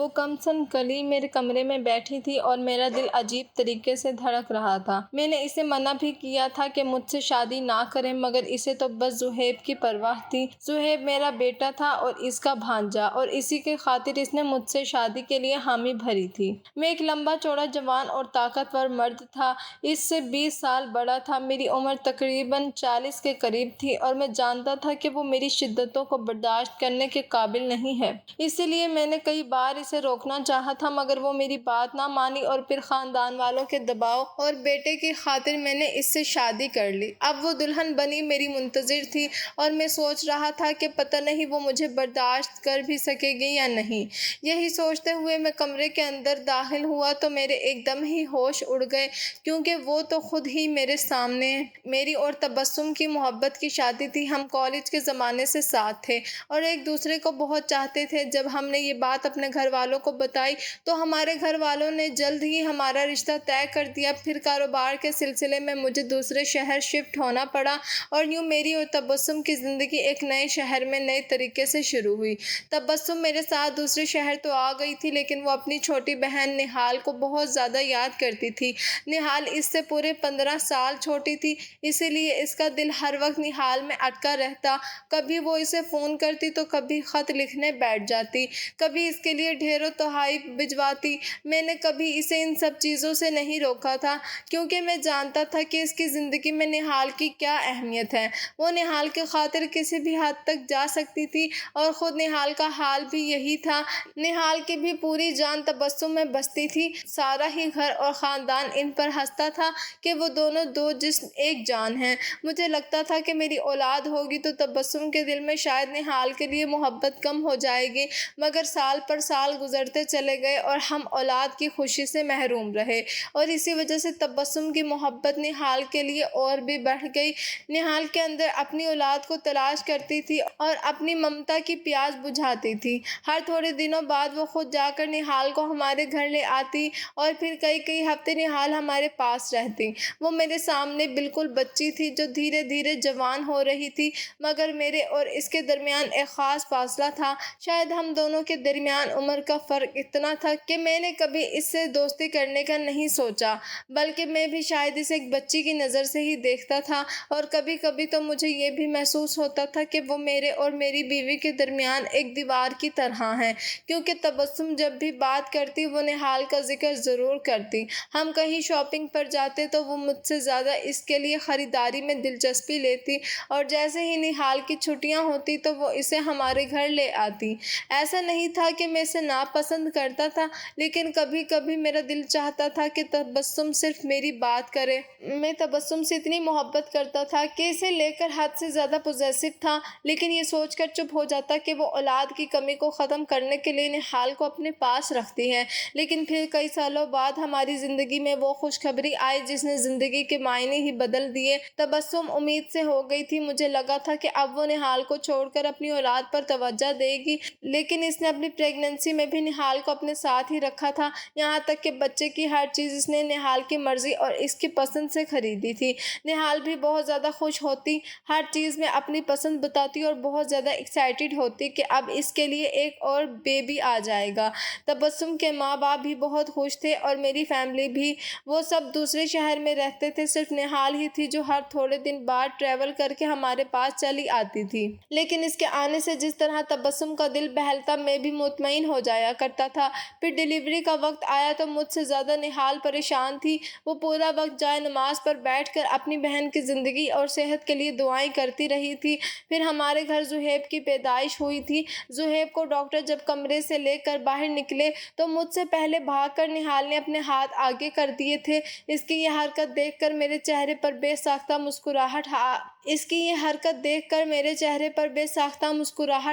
وہ کم سن کلی میرے کمرے میں بیٹھی تھی اور میرا دل عجیب طریقے سے دھڑک رہا تھا۔ میں نے اسے منع بھی کیا تھا کہ مجھ سے شادی نہ کرے، مگر اسے تو بس زہیب کی پرواہ تھی۔ زہیب میرا بیٹا تھا اور اس کا بھانجا، اور اسی کی خاطر اس نے مجھ سے شادی کے لیے حامی بھری تھی۔ میں ایک لمبا چوڑا جوان اور طاقتور مرد تھا، اس سے 20 سال بڑا تھا۔ میری عمر تقریباً 40 کے قریب تھی اور میں جانتا تھا کہ وہ میری شدتوں کو برداشت کرنے کے قابل نہیں ہے۔ اسی لیے میں نے کئی بار اسے روکنا چاہا تھا، مگر وہ میری بات نہ مانی اور پھر خاندان والوں کے دباؤ اور بیٹے کی خاطر میں نے اس سے شادی کر لی۔ اب وہ دلہن بنی میری منتظر تھی اور میں سوچ رہا تھا کہ پتہ نہیں وہ مجھے برداشت کر بھی سکے گی یا نہیں۔ یہی سوچتے ہوئے میں کمرے کے اندر داخل ہوا تو میرے ایک دم ہی ہوش اڑ گئے، کیونکہ وہ تو خود ہی میرے سامنے میری اور تبسم کی محبت کی شادی تھی۔ ہم کالج کے زمانے سے ساتھ تھے اور ایک دوسرے کو بہت چاہتے تھے۔ جب ہم نے یہ بات اپنے گھر والوں کو بتائی تو ہمارے گھر والوں نے جلد ہی ہمارا رشتہ طے کر دیا۔ پھر کاروبار کے سلسلے میں مجھے دوسرے شہر شفٹ ہونا پڑا اور یوں میری اور تبسم کی زندگی ایک نئے شہر میں نئے طریقے سے شروع ہوئی۔ تبسم میرے ساتھ دوسرے شہر تو آ گئی تھی، لیکن وہ اپنی چھوٹی بہن نہال کو بہت زیادہ یاد کرتی تھی۔ نہال اس سے پورے 15 سال چھوٹی تھی، اسی لیے اس کا دل ہر وقت نہال میں اٹکا رہتا۔ کبھی وہ اسے فون کرتی تو کبھی خط لکھنے بیٹھ جاتی، کبھی اس کے لیے ڈھیروں تحائف بھجواتی۔ میں نے کبھی اسے ان سب چیزوں سے نہیں روکا تھا، کیونکہ میں جانتا تھا کہ اس کی زندگی میں نہال کی کیا اہمیت ہے۔ وہ نہال کی خاطر کسی بھی حد تک جا سکتی تھی اور خود نہال کا حال بھی یہی تھا۔ نہال کی بھی پوری جان تبسم میں بستی تھی۔ سارا ہی گھر اور خاندان ان پر ہنستا تھا کہ وہ دونوں دو جسم ایک جان ہیں۔ مجھے لگتا تھا کہ میری اولاد ہوگی تو تبسم کے دل میں شاید نہال کے لیے محبت کم ہو جائے گی، مگر سال پر سال گزرتے چلے گئے اور ہم اولاد کی خوشی سے محروم رہے، اور اسی وجہ سے تبسم کی محبت نہال کے لیے اور بھی بڑھ گئی۔ نہال کے اندر اپنی اولاد کو تلاش کرتی تھی اور اپنی ممتا کی پیاس بجھاتی تھی۔ ہر تھوڑے دنوں بعد وہ خود جا کر نہال کو ہمارے گھر لے آتی اور پھر کئی ہفتے نہال ہمارے پاس رہتی۔ وہ میرے سامنے بالکل بچی تھی جو دھیرے دھیرے جوان ہو رہی تھی، مگر میرے اور اس کے درمیان ایک خاص فاصلہ تھا۔ شاید ہم دونوں کے درمیان عمر کا فرق اتنا تھا کہ میں نے کبھی اس سے دوستی کرنے کا نہیں سوچا، بلکہ میں بھی شاید اسے ایک بچی کی نظر سے ہی دیکھتا تھا، اور کبھی کبھی تو مجھے یہ بھی محسوس ہوتا تھا کہ وہ میرے اور میری بیوی کے درمیان ایک دیوار کی طرح ہے، کیونکہ تبسم جب بھی بات کرتی وہ نہال کا ذکر ضرور کرتی۔ ہم کہیں شاپنگ پر جاتے تو وہ مجھ سے زیادہ اس کے لیے خریداری میں دلچسپی لیتی، اور جیسے ہی نہال کی چھٹیاں ہوتی تو وہ اسے ہمارے گھر لے آتی۔ ایسا نہیں تھا کہ میں اسے ناپسند کرتا تھا، لیکن کبھی کبھی میرا دل چاہتا تھا کہ تبسم صرف میری بات کرے۔ میں تبسم سے اتنی محبت کرتا تھا کہ اسے لے کر حد سے زیادہ پوزیسو تھا، لیکن یہ سوچ کر چپ ہو جاتا کہ وہ اولاد کی کمی کو ختم کرنے کے لیے نہال کو اپنے پاس رکھتی ہے۔ لیکن پھر کئی سالوں بعد ہماری زندگی میں وہ خوشخبری آئی جس نے زندگی کے معنی ہی بدل دیے۔ تبسم امید سے ہو گئی تھی، مجھے لگا تھا کہ اب وہ نہال کو چھوڑ کر اپنی اولاد پر توجہ دے گی، لیکن اس نے اپنی پریگننسی میں بھی نہال کو اپنے ساتھ ہی رکھا تھا، یہاں تک کہ بچے کی ہر چیز اس نے نہال کی مرضی اور اس کی پسند سے خریدی تھی۔ نہال بھی بہت زیادہ خوش ہوتی، ہر چیز میں اپنی پسند بتاتی اور بہت زیادہ ایکسائٹڈ ہوتی کہ اب اس کے لیے ایک اور بیبی آ جائے گا۔ تبسم کے ماں باپ بھی بہت خوش تھے اور میری فیملی بھی۔ وہ سب دوسرے شہر میں رہتے تھے، صرف نہال ہی تھی جو ہر تھوڑے دن بعد ٹریول کر کے ہمارے پاس چلی آتی تھی۔ لیکن اس کے آنے سے جس طرح تبسم کا دل بہلتا، میں بھی مطمئن ہو جایا کرتا تھا۔ پھر ڈیلیوری کا وقت آیا تو مجھ سے زیادہ نہال پریشان تھی۔ وہ پورا وقت جائے نماز پر بیٹھ کر اپنی بہن کی زندگی اور صحت کے لیے دعائیں کرتی رہی تھی۔ پھر ہمارے گھر زہیب کی پیدائش ہوئی تھی۔ زہیب کو ڈاکٹر جب کمرے سے لے کر باہر نکلے تو مجھ سے پہلے بھاگ کر نہال نے اپنے ہاتھ آگے کر دیے تھے۔ اس کی یہ حرکت دیکھ کر میرے چہرے پر بے ساختہ مسکراہٹ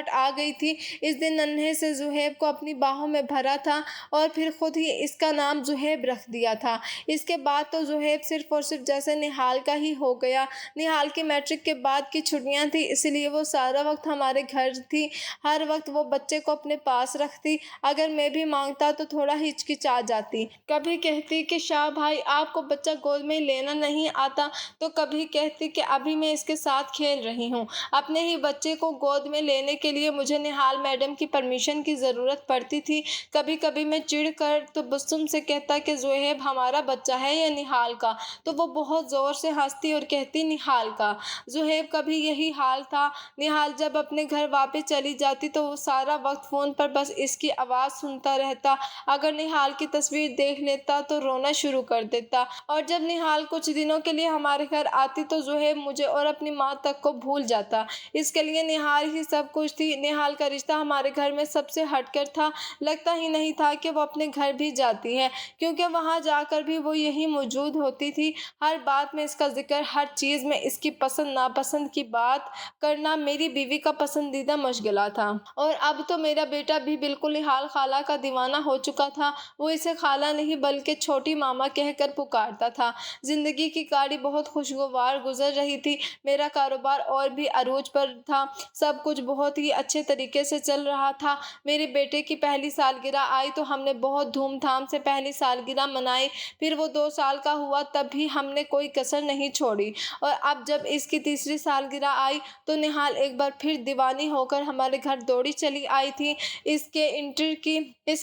آ گئی تھی۔ اس دن ننھے سے زہیب کو اپنی باہوں میں بھرا تھا اور پھر خود ہی اس کا نام زہیب رکھ دیا تھا۔ اس کے بعد تو زہیب صرف اور صرف جیسے نہال کا ہی ہو گیا۔ نہال کی میٹرک کے بعد کی چھٹیاں تھیں، اس لیے وہ سارا وقت ہمارے گھر تھی۔ ہر وقت وہ بچے کو اپنے پاس رکھتی، اگر میں بھی مانگتا تو تھوڑا ہچکچا جاتی۔ کبھی کہتی کہ شاہ بھائی آپ کو بچہ گود میں لینا نہیں آتا، تو کبھی کہتی کہ ابھی میں اس کے ساتھ کھیل رہی ہوں۔ اپنے ہی بچے کو گود میں لینے کے لیے مجھے نہال میڈم کی پرمیشن کی ضرورت پڑتی تھی۔ کبھی کبھی میں چڑ کر تبسم سے کہتا کہ زہیب ہمارا بچہ ہے یا نہال کا، تو وہ بہت زور سے ہنستی اور کہتی نہال کا۔ زہیب کا بھی یہی حال تھا۔ نہال جب اپنے گھر واپس چلی جاتی تو وہ سارا وقت فون پر بس اس کی آواز سنتا رہتا۔ اگر نہال کی تصویر دیکھ لیتا تو رونا شروع کر دیتا، اور جب نہال کچھ دنوں کے لیے ہمارے گھر آتی تو زہیب مجھے اور اپنی ماں تک کو بھول جاتا۔ اس کے لیے نہال ہی سب کچھ تھی۔ نہال کا رشتہ ہمارے گھر میں سب سے ہٹ کر تھا۔ لگتا ہی نہیں تھا کہ وہ اپنے گھر بھی جاتی ہے، کیونکہ وہاں جا کر بھی وہ یہی موجود ہوتی تھی۔ ہر بات میں اس کا ذکر، ہر چیز میں اس کی پسند ناپسند کی بات کرنا میری بیوی کا پسندیدہ مشغلہ تھا۔ اور اب تو میرا بیٹا بھی بالکل نہال خالہ کا دیوانہ ہو چکا تھا۔ وہ اسے خالہ نہیں بلکہ چھوٹی ماما کہہ کر پکارتا تھا۔ زندگی کی گاڑی بہت خوشگوار گزر رہی تھی۔ میرا کاروبار اور بھی عروج پر تھا۔ سب کچھ بہت ہی اچھے طریقے سے چل رہا تھا۔ میرے بیٹے کی پہلی سالگرہ آئی تو ہم نے بہت دھوم دھام سے پہلی سالگرہ منائی۔ پھر وہ 2 سال کا ہوا تب بھی ہم نے کوئی کسر نہیں چھوڑی، اور اب جب اس کی تیسری سالگرہ آئی تو نہال ایک بار پھر دیوانی ہو کر ہمارے گھر دوڑی چلی آئی تھی۔ اس کے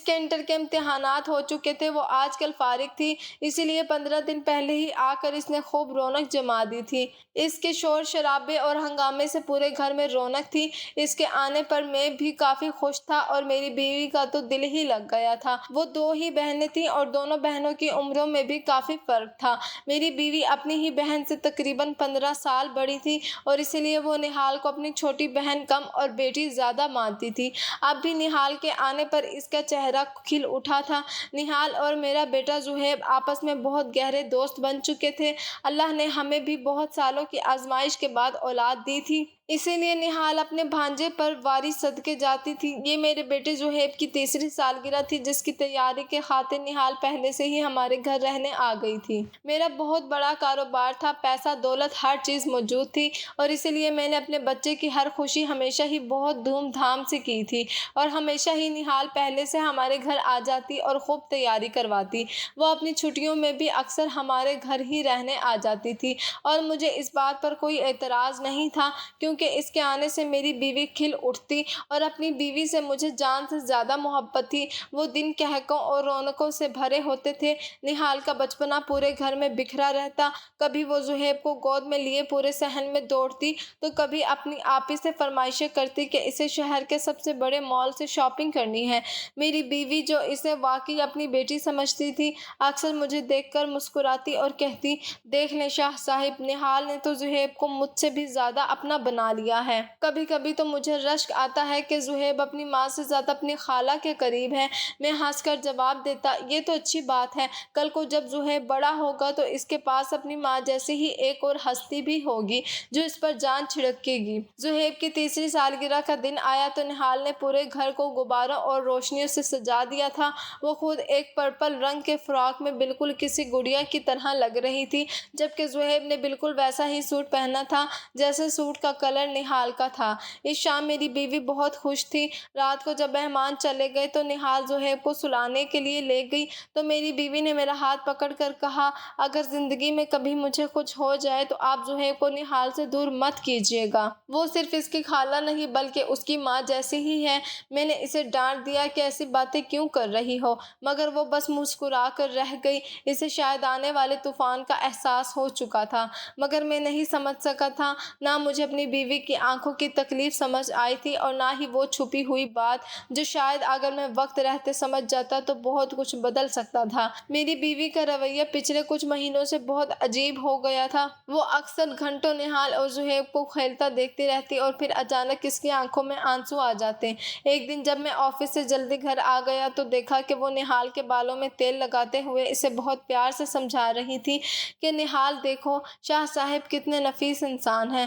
انٹر کے امتحانات ہو چکے تھے۔ وہ آج کل فارغ تھی، اسی لیے 15 دن پہلے ہی آ کر اس نے خوب رونق جما دی تھی۔ اس کے شور شرابے اور ہنگامے سے پورے گھر میں رونق تھی۔ اس کے آنے پر میں بھی کافی خوش تھا، اور میری بیوی کا تو دل ہی لگ گیا تھا۔ وہ 2 ہی بہنیں تھیں اور دونوں بہنوں کی عمروں میں بھی کافی فرق تھا۔ میری بیوی اپنی ہی بہن سے تقریباً 15 سال بڑی تھی، اور اسی لیے وہ نہال کو اپنی چھوٹی بہن کم اور بیٹی زیادہ مانتی تھی۔ اب بھی نہال کے آنے پر اس کا چہرہ کھل اٹھا تھا۔ نہال اور میرا بیٹا زہیب آپس میں بہت گہرے دوست بن چکے تھے۔ اللہ نے ہمیں بھی بہت سالوں کی آزمائش کے بعد اولاد دی تھی، اسی لیے نہال اپنے بھانجے پر واری صدقے جاتی تھی۔ یہ میرے بیٹے زہیب کی تیسری سالگرہ تھی، جس کی تیاری کے خاطر نہال پہلے سے ہی ہمارے گھر رہنے آ گئی تھی۔ میرا بہت بڑا کاروبار تھا، پیسہ دولت ہر چیز موجود تھی، اور اسی لیے میں نے اپنے بچے کی ہر خوشی ہمیشہ ہی بہت دھوم دھام سے کی تھی، اور ہمیشہ ہی نہال پہلے سے ہمارے گھر آ جاتی اور خوب تیاری کرواتی۔ وہ اپنی چھٹیوں میں بھی اکثر ہمارے گھر ہی رہنے آ جاتی تھی، اور مجھے اس بات پر کوئی اعتراض نہیں تھا، کیونکہ اس کے آنے سے میری بیوی کھل اٹھتی، اور اپنی بیوی سے مجھے جان سے زیادہ محبت تھی۔ وہ دن کہکوں اور رونقوں سے بھرے ہوتے تھے۔ نہال کا بچپنا پورے گھر میں بکھرا رہتا۔ کبھی وہ زہیب کو گود میں لیے پورے صحن میں دوڑتی، تو کبھی اپنی آپی سے فرمائشیں کرتی کہ اسے شہر کے سب سے بڑے مال سے شاپنگ کرنی ہے۔ میری بیوی جو اسے واقعی اپنی بیٹی سمجھتی تھی، اکثر مجھے دیکھ کر مسکراتی اور کہتی، دیکھ لیں شاہ صاحب، نہال نے تو زہیب کو مجھ سے بھی زیادہ اپنا بنا لیا ہے۔ کبھی کبھی تو مجھے رشک آتا ہے کہ زہیب اپنی ماں سے زیادہ اپنی خالہ کے قریب ہے۔ میں ہنس کر جواب دیتا، یہ تو اچھی بات ہے، کل کو جب زہیب بڑا ہوگا تو اس کے پاس اپنی ماں جیسی ہی ایک اور ہستی بھی ہوگی جو اس پر جان چھڑکے گی۔ زہیب کی تیسری سالگرہ کا دن آیا تو نہال نے پورے گھر کو غباروں اور روشنیوں سے سجا دیا تھا۔ وہ خود ایک پرپل رنگ کے فراک میں بالکل کسی گڑیا کی طرح لگ رہی تھی، جبکہ زہیب نے بالکل ویسا ہی سوٹ پہنا تھا جیسے سوٹ کا کلر نہال کا تھا۔ اس شام میری بیوی بہت خوش تھی۔ رات کو جب مہمان چلے گئے تو نہال زہیب کو سلانے کے لیے لے گئی، تو میری بیوی نے میرا ہاتھ پکڑ کر کہا، اگر زندگی میں کبھی مجھے کچھ ہو جائے تو آپ زہیب کو نہال سے دور مت کیجیے گا۔ وہ صرف اس کی خالہ نہیں بلکہ اس کی ماں جیسی ہی ہے۔ میں نے اسے ڈانٹ دیا کہ ایسی باتیں کیوں کر رہی ہو، مگر وہ بس مسکرا کر رہ گئی۔ اسے شاید آنے والے طوفان کا احساس ہو چکا تھا، مگر میں نہیں سمجھ سکا تھا۔ نہ مجھے اپنی بیوی کی آنکھوں کی تکلیف سمجھ آئی تھی، اور نہ ہی وہ چھپی ہوئی بات جو شاید اگر میں وقت رہتے سمجھ جاتا تو بہت کچھ بدل سکتا تھا۔ میری بیوی کا رویہ پچھلے کچھ مہینوں سے بہت عجیب ہو گیا تھا۔ وہ اکثر گھنٹوں نہال اور زہیب کو کھیلتا دیکھتی رہتی، اور پھر اچانک اس کی آنکھوں میں آنسو آ جاتے۔ ایک دن جب میں آفس سے جلدی گھر آ گیا تو دیکھا کہ وہ نہال کے بالوں میں تیل لگاتے ہوئے اسے بہت پیار سے سمجھا رہی تھی کہ نہال دیکھو، شاہ صاحب کتنے نفیس انسان ہیں،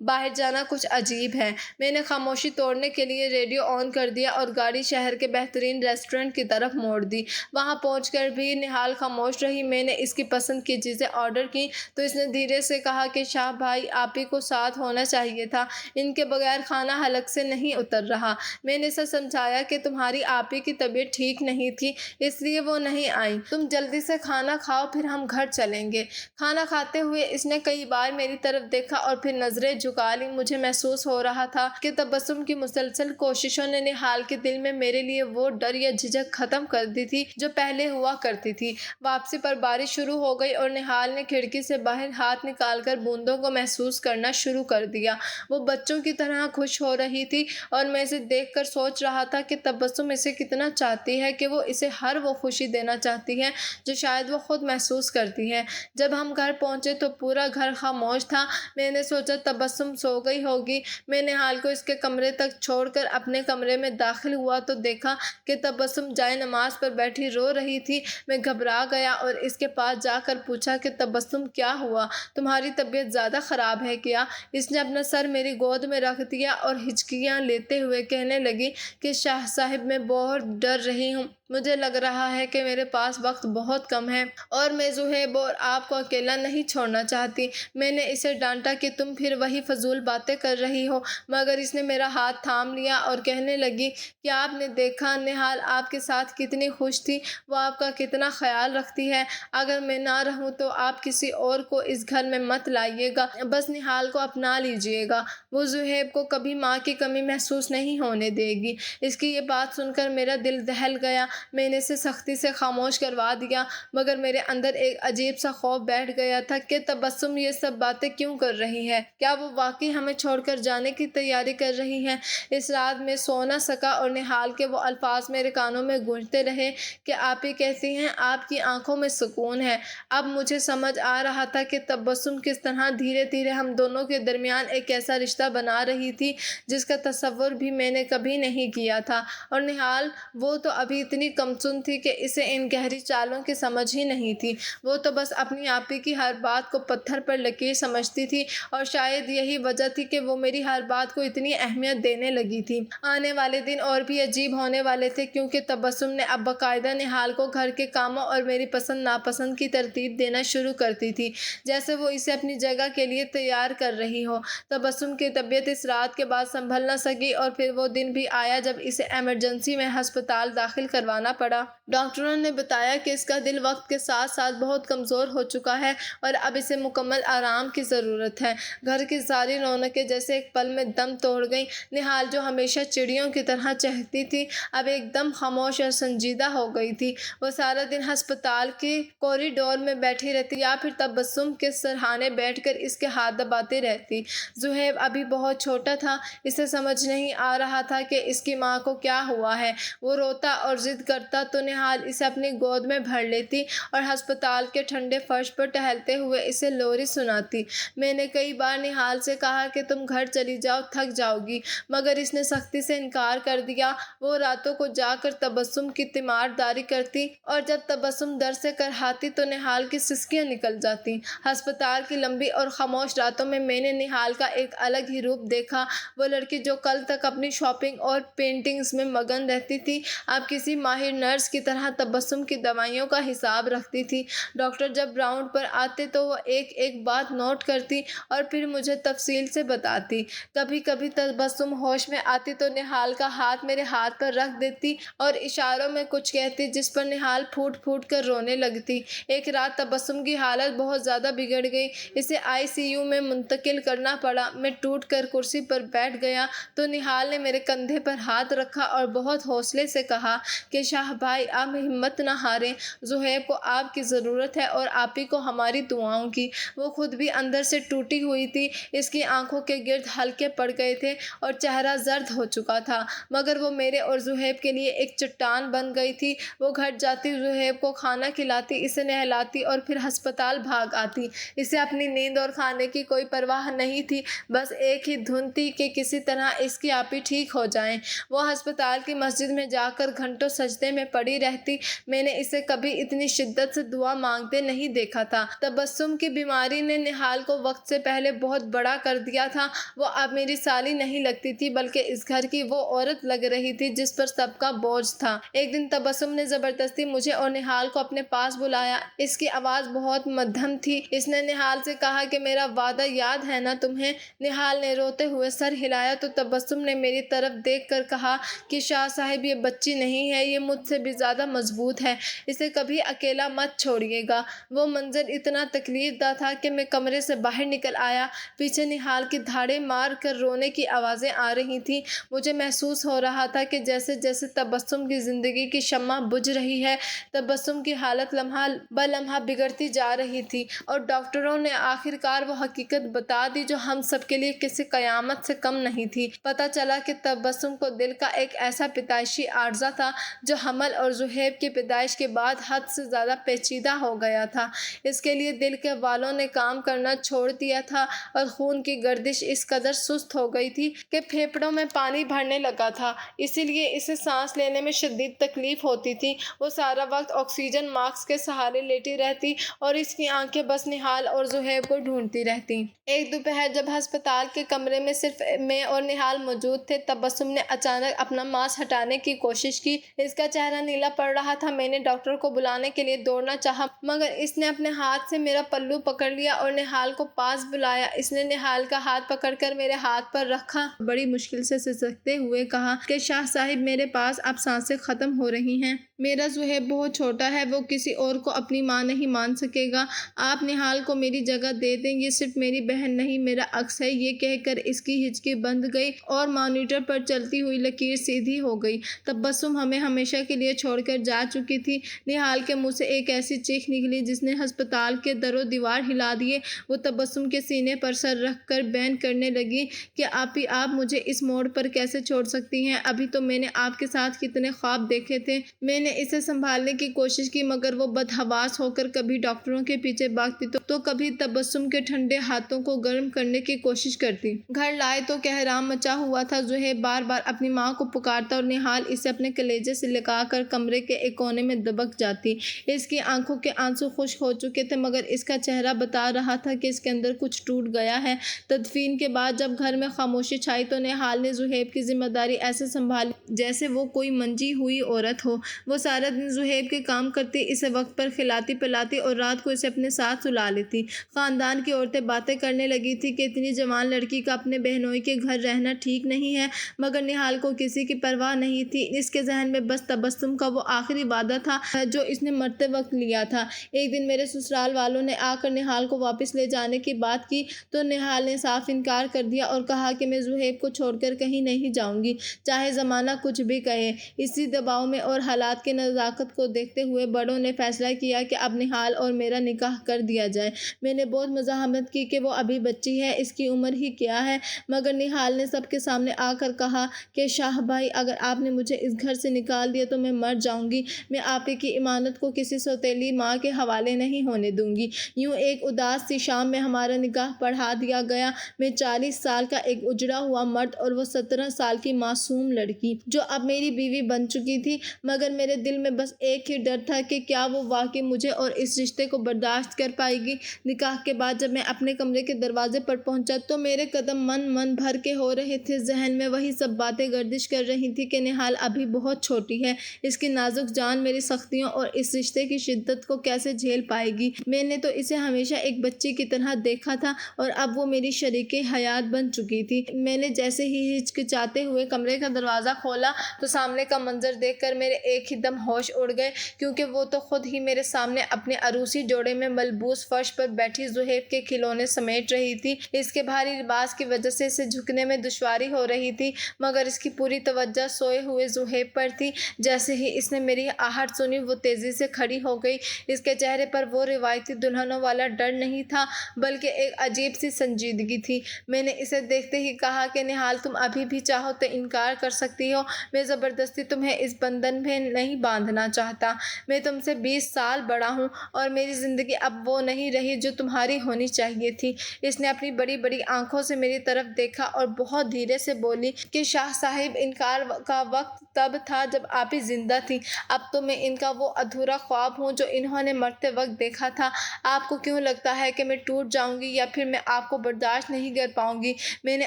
باہر جانا کچھ عجیب ہے۔ میں نے خاموشی توڑنے کے لیے ریڈیو آن کر دیا اور گاڑی شہر کے بہترین ریسٹورنٹ کی طرف موڑ دی۔ وہاں پہنچ کر بھی نہال خاموش رہی۔ میں نے اس کی پسند کی چیزیں آرڈر کی تو اس نے دھیرے سے کہا کہ شاہ بھائی، آپ ہی کو ساتھ ہونا چاہیے تھا، ان کے بغیر کھانا حلق سے نہیں اتر رہا۔ میں نے اسے سمجھایا کہ تمہاری آپی کی طبیعت ٹھیک نہیں تھی، اس لیے وہ نہیں آئیں۔ تم جلدی سے کھانا کھاؤ، پھر ہم گھر چلیں گے۔ کھانا کھاتے ہوئے اس نے کئی بار میری طرف دیکھا اور پھر نظریں جھکا لیں۔ مجھے محسوس ہو رہا تھا کہ تبسم کی مسلسل کوششوں نے نہال کے دل میں میرے لیے وہ ڈر یا جھجک ختم کر دی تھی جو پہلے ہوا کرتی تھی۔ واپسی پر بارش شروع ہو گئی اور نہال نے کھڑکی سے باہر ہاتھ نکال کر بوندوں کو محسوس کرنا شروع کر دیا۔ وہ بچوں کی طرح خوش ہو رہی تھی اور میں اسے دیکھ کر سوچ رہا تھا کہ تبسم اسے کتنا چاہتی ہے، کہ وہ اسے ہر وہ خوشی دینا چاہتی ہے جو شاید وہ خود محسوس کرتی ہے۔ جب ہم گھر پہنچے تو پورا گھر خاموش تھا۔ میں نے سوچا تبسم سو گئی ہوگی۔ میں نہال کو اس کے کمرے تک چھوڑ کر اپنے کمرے میں داخل ہوا تو دیکھا کہ تبسم جائے نماز پر بیٹھی رو رہی تھی۔ میں گھبرا گیا اور اس کے پاس جا کر پوچھا کہ تبسم، کیا ہوا؟ تمہاری طبیعت زیادہ خراب ہے کیا؟ اس نے اپنا سر میری گود میں رکھ دیا اور ہچکیاں لیتے ہوئے کہنے لگی کہ شاہ صاحب، میں بہت ڈر رہی ہوں۔ مجھے لگ رہا ہے کہ میرے پاس وقت بہت کم ہے اور میں زہیب اور آپ کو اکیلا نہیں چھوڑنا چاہتی۔ میں نے اسے ڈانٹا کہ تم پھر وہی فضول باتیں کر رہی ہو، مگر اس نے میرا ہاتھ تھام لیا اور کہنے لگی کہ آپ نے دیکھا نہال آپ کے ساتھ کتنی خوش تھی، وہ آپ کا کتنا خیال رکھتی ہے۔ اگر میں نہ رہوں تو آپ کسی اور کو اس گھر میں مت لائیے گا، بس نہال کو اپنا لیجیے گا، وہ زہیب کو کبھی ماں کی کمی محسوس نہیں ہونے دے گی۔ اس کی یہ بات سن کر میرا دل دہل گیا۔ میں نے اسے سختی سے خاموش کروا دیا، مگر میرے اندر ایک عجیب سا خوف بیٹھ گیا تھا کہ تبسم یہ سب باتیں کیوں کر رہی ہے؟ کیا وہ واقعی ہمیں چھوڑ کر جانے کی تیاری کر رہی ہے؟ اس رات میں سو نہ سکا اور نہال کے وہ الفاظ میرے کانوں میں گونجتے رہے کہ آپ ہی کہتی ہیں، آپ کی آنکھوں میں سکون ہے۔ اب مجھے سمجھ آ رہا تھا کہ تبسم کس طرح دھیرے دھیرے ہم دونوں کے درمیان ایک ایسا رشتہ بنا رہی تھی جس کا تصور بھی میں نے کبھی نہیں کیا تھا۔ اور نہال، وہ تو ابھی اتنی کمسن تھی کہ اسے ان گہری چالوں کی سمجھ ہی نہیں تھی۔ وہ تو بس اپنی آپی کی ہر بات کو پتھر پر لکیر سمجھتی تھی اور شاید یہی وجہ تھی کہ وہ میری ہر بات کو اتنی اہمیت دینے لگی تھی۔ آنے والے دن اور بھی عجیب ہونے والے تھے، کیونکہ تبسم نے اب باقاعدہ نہال کو گھر کے کاموں اور میری پسند ناپسند کی ترتیب دینا شروع کرتی تھی، جیسے وہ اسے اپنی جگہ کے لیے تیار کر رہی ہو۔ تبسم کی طبیعت اس رات کے بعد سنبھل نہ سکی اور پھر وہ دن بھی آیا جب اسے ایمرجنسی میں ہسپتال داخل کروانا پڑا۔ ڈاکٹروں نے بتایا کہ اس کا دل وقت کے ساتھ ساتھ بہت کمزور ہو چکا ہے اور اب اسے مکمل آرام کی ضرورت ہے۔ گھر کی ساری رونقیں جیسے ایک پل میں دم توڑ گئیں۔ نہال، جو ہمیشہ چڑیوں کی طرح چہکتی تھی، اب ایک دم خاموش اور سنجیدہ ہو گئی تھی۔ وہ سارا دن ہسپتال کے کوریڈور میں بیٹھی رہتی یا پھر تبسم کے سرہانے بیٹھ کر اس کے ہاتھ دباتی رہتی۔ زہیب ابھی بہت چھوٹا تھا، اسے سمجھ نہیں آ رہا تھا کہ اس کی ماں کو کیا ہوا ہے۔ وہ روتا اور ضد کرتا تو نہال اسے اپنی گود میں بھر لیتی اور ہسپتال کے ٹھنڈے فرش پر ٹہلتے ہوئے اسے لوری سناتی۔ میں نے کئی بار نہال سے کہا کہ تم گھر چلی جاؤ، تھک جاؤ گی، مگر اس نے سختی سے انکار کر دیا۔ وہ راتوں کو جا کر تبسم کی تیمارداری کرتی اور جب تبسم در سے کرہاتی تو نہال کی سسکیاں نکل جاتی۔ ہسپتال کی لمبی اور خاموش راتوں میں میں نے نہال کا ایک الگ ہی روپ دیکھا۔ وہ لڑکی جو کل تک اپنی شاپنگ اور پینٹنگز میں مگن رہتی تھی، اب کسی ماہر نرس کی طرح تبسم کی دوائیوں کا حساب رکھتی تھی۔ ڈاکٹر جب راؤنڈ پر آتے تو وہ ایک ایک بات نوٹ کرتی اور پھر مجھے تفصیل سے بتاتی۔ کبھی کبھی تبسم ہوش میں آتی تو نہال کا ہاتھ میرے ہاتھ پر رکھ دیتی اور اشاروں میں کچھ کہتی، جس پر نہال پھوٹ پھوٹ کر رونے لگتی۔ ایک رات تبسم کی حالت بہت زیادہ بگڑ گئی، اسے ICU میں منتقل کرنا پڑا۔ میں ٹوٹ کر کرسی پر بیٹھ گیا تو نہال نے میرے کندھے پر ہاتھ رکھا اور بہت حوصلے سے کہا کہ شاہ بھائی، آپ ہمت نہ ہاریں، زہیب کو آپ کی ضرورت ہے اور آپ ہی کو ہماری دعاؤں کی۔ وہ خود بھی اندر سے ٹوٹی ہوئی تھی، اس کی آنکھوں کے گرد حلقے پڑ گئے تھے اور چہرہ زرد ہو چکا تھا، مگر وہ میرے اور زہیب کے لیے ایک چٹان بن گئی تھی۔ وہ گھر جاتی، زہیب کو کھانا کھلاتی، اسے نہلاتی اور پھر ہسپتال بھاگ آتی۔ اسے اپنی نیند اور کھانے کی کوئی پرواہ نہیں تھی، بس ایک ہی دھن تھی کہ کسی طرح اس کی آپی ٹھیک ہو جائیں۔ وہ ہسپتال کی مسجد میں جا کر گھنٹوں سجدے سجدے میں پڑی رہتی۔ میں نے اسے کبھی اتنی شدت سے دعا مانگتے نہیں دیکھا تھا۔ تبسم کی بیماری نے نہال کو وقت سے پہلے بہت بڑا کر دیا تھا۔ وہ اب میری سالی نہیں لگتی تھی بلکہ اس گھر کی وہ عورت لگ رہی تھی جس پر سب کا بوجھ تھا۔ ایک دن تبسم نے زبردستی مجھے اور نہال کو اپنے پاس بلایا۔ اس کی آواز بہت مدھم تھی۔ اس نے نہال سے کہا کہ میرا وعدہ یاد ہے نا تمہیں؟ نہال نے روتے ہوئے سر ہلایا تو تبسم نے میری طرف دیکھ کر کہا کہ شاہ صاحب یہ بچی نہیں ہے، یہ مجھ سے بھی زیادہ مضبوط ہے، اسے کبھی اکیلا مت چھوڑیے گا۔ وہ منظر اتنا تکلیف دہ تھا کہ میں کمرے سے باہر نکل آیا۔ پیچھے نہال کی دھاڑیں مار کر رونے کی آوازیں آ رہی تھیں۔ مجھے محسوس ہو رہا تھا کہ جیسے جیسے تبسم کی زندگی کی شمع بجھ رہی ہے، تبسم کی حالت لمحہ بہ لمحہ بگڑتی جا رہی تھی، اور ڈاکٹروں نے آخر کار وہ حقیقت بتا دی جو ہم سب کے لیے کسی قیامت سے کم نہیں تھی۔ پتہ چلا کہ تبسم کو دل کا ایک ایسا پیدائشی عارضہ تھا جو حمل اور زہیب کی پیدائش کے بعد حد سے زیادہ پیچیدہ ہو گیا تھا۔ اس کے لیے دل کے والوں نے کام کرنا چھوڑ دیا تھا اور خون کی گردش اس قدر سست ہو گئی تھی کہ پھیپھڑوں میں پانی بھرنے لگا تھا، اسی لیے اسے سانس لینے میں شدید تکلیف ہوتی تھی۔ وہ سارا وقت آکسیجن ماسک کے سہارے لیٹی رہتی اور اس کی آنکھیں بس نہال اور زہیب کو ڈھونڈتی رہتی۔ ایک دوپہر جب ہسپتال کے کمرے میں صرف میں اور نہال موجود تھے، تبسم نے اچانک اپنا ماسک ہٹانے کی کوشش کی۔ اس کا چہرہ نیلا پڑ رہا تھا۔ میں نے ڈاکٹر کو بلانے کے لیے دوڑنا چاہا مگر اس نے اپنے ہاتھ سے میرا پلو پکڑ لیا اور نہال کو پاس بلایا۔ اس نے نہال کا ہاتھ پکڑ کر میرے ہاتھ پر رکھا، بڑی مشکل سے سسکتے ہوئے کہا کہ شاہ صاحب میرے پاس اب سانسیں ختم ہو رہی ہیں۔ میرا زہیب بہت چھوٹا ہے، وہ کسی اور کو اپنی ماں نہیں مان سکے گا۔ آپ نہال کو میری جگہ دے دیں، یہ صرف میری بہن نہیں میرا عکس ہے۔ یہ کہہ کر اس کی ہچکی بند گئی اور مانیٹر پر چلتی ہوئی لکیر سیدھی ہو گئی۔ تبسم ہمیں ہمیشہ کے لیے چھوڑ کر جا چکی تھی۔ نہال کے منہ سے ایک ایسی چیخ نکلی جس نے ہسپتال کے در و دیوار ہلا دیے۔ وہ تبسم کے سینے پر سر رکھ کر بین کرنے لگی کہ آپی آپ مجھے اس موڑ پر کیسے چھوڑ سکتی ہیں؟ ابھی تو میں نے آپ کے ساتھ کتنے خواب دیکھے تھے۔ میں نے اسے سنبھالنے کی کوشش کی مگر وہ بدحواس ہو کر کبھی ڈاکٹروں کے پیچھے بھاگتی تو کبھی تبسم کے ٹھنڈے ہاتھوں کو گرم کرنے کی کوشش کرتی۔ گھر لائے تو کہرام مچا ہوا تھا۔ زہیب بار بار اپنی ماں کو پکارتا اور نہال اسے اپنے کلیجے سے لگا کر کمرے کے ایک کونے میں دبک جاتی۔ اس کی آنکھوں کے آنسو خشک ہو چکے تھے مگر اس کا چہرہ بتا رہا تھا کہ اس کے اندر کچھ ٹوٹ گیا ہے۔ تدفین کے بعد جب گھر میں خاموشی چھائی تو نہال نے زہیب کی ذمہ داری ایسے سنبھالی جیسے وہ کوئی منجی ہوئی عورت ہو۔ وہ سارا دن زہیب کے کام کرتی، اسے وقت پر کھلاتی پلاتی اور رات کو اسے اپنے ساتھ سلا لیتی۔ خاندان کی عورتیں باتیں کرنے لگی تھی کہ اتنی جوان لڑکی کا اپنے بہنوئی کے گھر رہنا ٹھیک نہیں ہے مگر نہال کو کسی کی پرواہ نہیں تھی۔ اس کے ذہن میں بس تبسم کا وہ آخری وعدہ تھا جو اس نے مرتے وقت لیا تھا۔ ایک دن میرے سسرال والوں نے آ کر نہال کو واپس لے جانے کی بات کی تو نہال نے صاف انکار کر دیا اور کہا کہ میں زہیب کو چھوڑ کر کہیں نہیں جاؤں گی، چاہے زمانہ کچھ بھی کہے۔ اسی دباؤ میں اور حالات کی نزاکت کو دیکھتے ہوئے بڑوں نے فیصلہ کیا کہ اب نہال اور میرا نکاح کر دیا جائے۔ میں نے بہت مزاحمت کی کہ وہ ابھی بچی ہے، اس کی عمر ہی کیا ہے، مگر نہال نے سب کے سامنے آ کر کہا کہ شاہ بھائی اگر آپ نے مجھے اس گھر سے نکال دیا تو میں مر جاؤں گی، میں آپ کی امانت کو کسی سوتیلی ماں کے حوالے نہیں ہونے دوں گی۔ یوں ایک اداس سی شام میں ہمارا نکاح پڑھا دیا گیا۔ میں 40 سال کا ایک اجڑا ہوا مرد اور وہ 17 سال کی معصوم لڑکی جو اب میری بیوی بن چکی تھی، مگر میرے دل میں بس ایک ہی ڈر تھا کہ کیا وہ واقعی مجھے اور اس رشتے کو برداشت کر پائے گی۔ نکاح کے بعد جب میں اپنے کمرے کے دروازے پر پہنچا تو میرے قدم من بھر کے ہو رہے تھے۔ ذہن میں وہی سب باتیں گردش کر رہی تھی کہ نہال ابھی بہت چھوٹی ہے، اس کی نازک جان میری سختیوں اور اس رشتے کی شدت کو کیسے جھیل پائے گی۔ میں نے تو اسے ہمیشہ ایک بچی کی طرح دیکھا تھا اور اب وہ میری شریک حیات بن چکی تھی۔ میں نے جیسے ہی ہچکچاتے ہوئے کمرے کا دروازہ کھولا تو سامنے کا منظر دیکھ کر میرے ایک ہی دم ہوش اڑ گئے، کیونکہ وہ تو خود ہی میرے سامنے اپنے عروسی جوڑے میں ملبوس فرش پر بیٹھی زہیب کے کھلونے سمیٹ رہی تھی۔ اس کے بھاری لباس کی وجہ سے اسے جھکنے میں دشواری ہو رہی تھی مگر اس کی پوری توجہ سوئے ہوئے زہیب پر تھی۔ جیسے ہی اس نے میری آہٹ سنی وہ تیزی سے کھڑی ہو گئی۔ اس کے چہرے پر وہ روایتی دلہنوں والا ڈر نہیں تھا بلکہ ایک عجیب سی سنجیدگی تھی۔ میں نے اسے دیکھتے ہی کہا کہ نہال تم ابھی بھی چاہو تو انکار کر سکتی ہو، میں زبردستی تمہیں اس بندھن میں نہیں باندھنا چاہتا۔ میں تم سے 20 سال بڑا ہوں اور میری زندگی اب وہ نہیں رہی جو تمہاری ہونی چاہیے تھی۔ اس نے اپنی بڑی بڑی آنکھوں سے میری طرف دیکھا اور بہت دھیرے سے بولی کہ شاہ صاحب انکار کا وقت تب تھا جب آپی زندہ تھیں، اب تو میں ان کا وہ ادھورا خواب ہوں جو انہوں نے مرتے وقت دیکھا تھا۔ آپ کو کیوں لگتا ہے کہ میں ٹوٹ جاؤں گی یا پھر میں آپ کو برداشت نہیں کر پاؤں گی؟ میں نے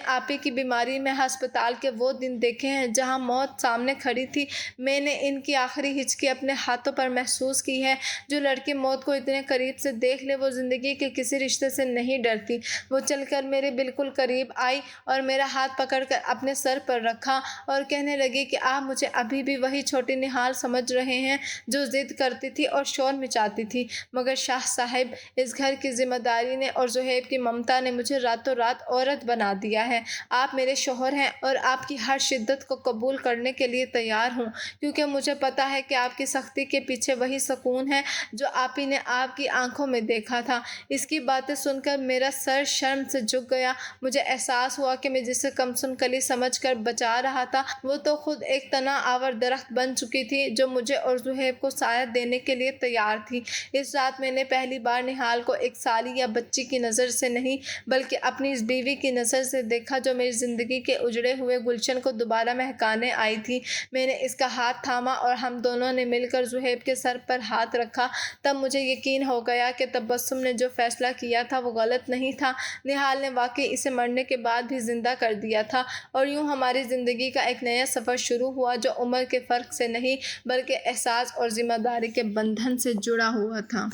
آپی کی بیماری میں ہسپتال کے وہ دن دیکھے ہیں جہاں موت سامنے کھڑی تھی۔ میں نے ان کی آخری ہچکی اپنے ہاتھوں پر محسوس کی ہے۔ جو لڑکی موت کو اتنے قریب سے دیکھ لے وہ زندگی کے کسی رشتے سے نہیں ڈرتی۔ وہ چل کر میرے بالکل قریب آئی اور میرا ہاتھ پکڑ کر اپنے سر پر رکھا اور کہنے لگی کہ آپ مجھے ابھی بھی وہی چھوٹی نہال سمجھ رہے ہیں جو ضد کرتی تھی اور شور مچاتی تھی، مگر شاہ صاحب، اس گھر کی ذمہ داری نے اور زہیب کی ممتا نے مجھے راتوں رات عورت بنا دیا ہے۔ آپ میرے شوہر ہیں اور آپ کی ہر شدت کو قبول کرنے کے لیے تیار ہوں، کیونکہ مجھے پتا ہے کہ آپ کی سختی کے پیچھے وہی سکون ہے جو آپی نے آپ کی آنکھوں میں دیکھا تھا۔ اس کی باتیں سن کر میرا سر شرم سے جھک گیا۔ مجھے احساس ہوا کہ میں جسے کمسن کلی سمجھ کر بچا رہا تھا وہ تو خود ایک تنا آور درخت بن چکی تھی جو مجھے اور زہیب کو سایہ دینے کے لیے تیار تھی۔ اس رات میں نے پہلی بار نہال کو ایک سالی یا بچی کی نظر سے نہیں بلکہ اپنی اس بیوی کی نظر سے دیکھا جو میری زندگی کے اجڑے ہوئے گلشن کو دوبارہ مہکانے آئی تھی۔ میں نے اس کا ہاتھ تھاما اور ہم دونوں نے مل کر زہیب کے سر پر ہاتھ رکھا۔ تب مجھے یقین ہو گیا کہ تبسم نے جو فیصلہ کیا تھا وہ غلط نہیں تھا۔ نہال نے واقعی اسے مرنے کے بعد بھی زندہ کر دیا تھا اور یوں ہماری زندگی کا ایک نیا سفر شروع ہوا جو عمر کے فرق سے نہیں بلکہ احساس اور ذمہ داری کے بندھن سے جڑا ہوا تھا۔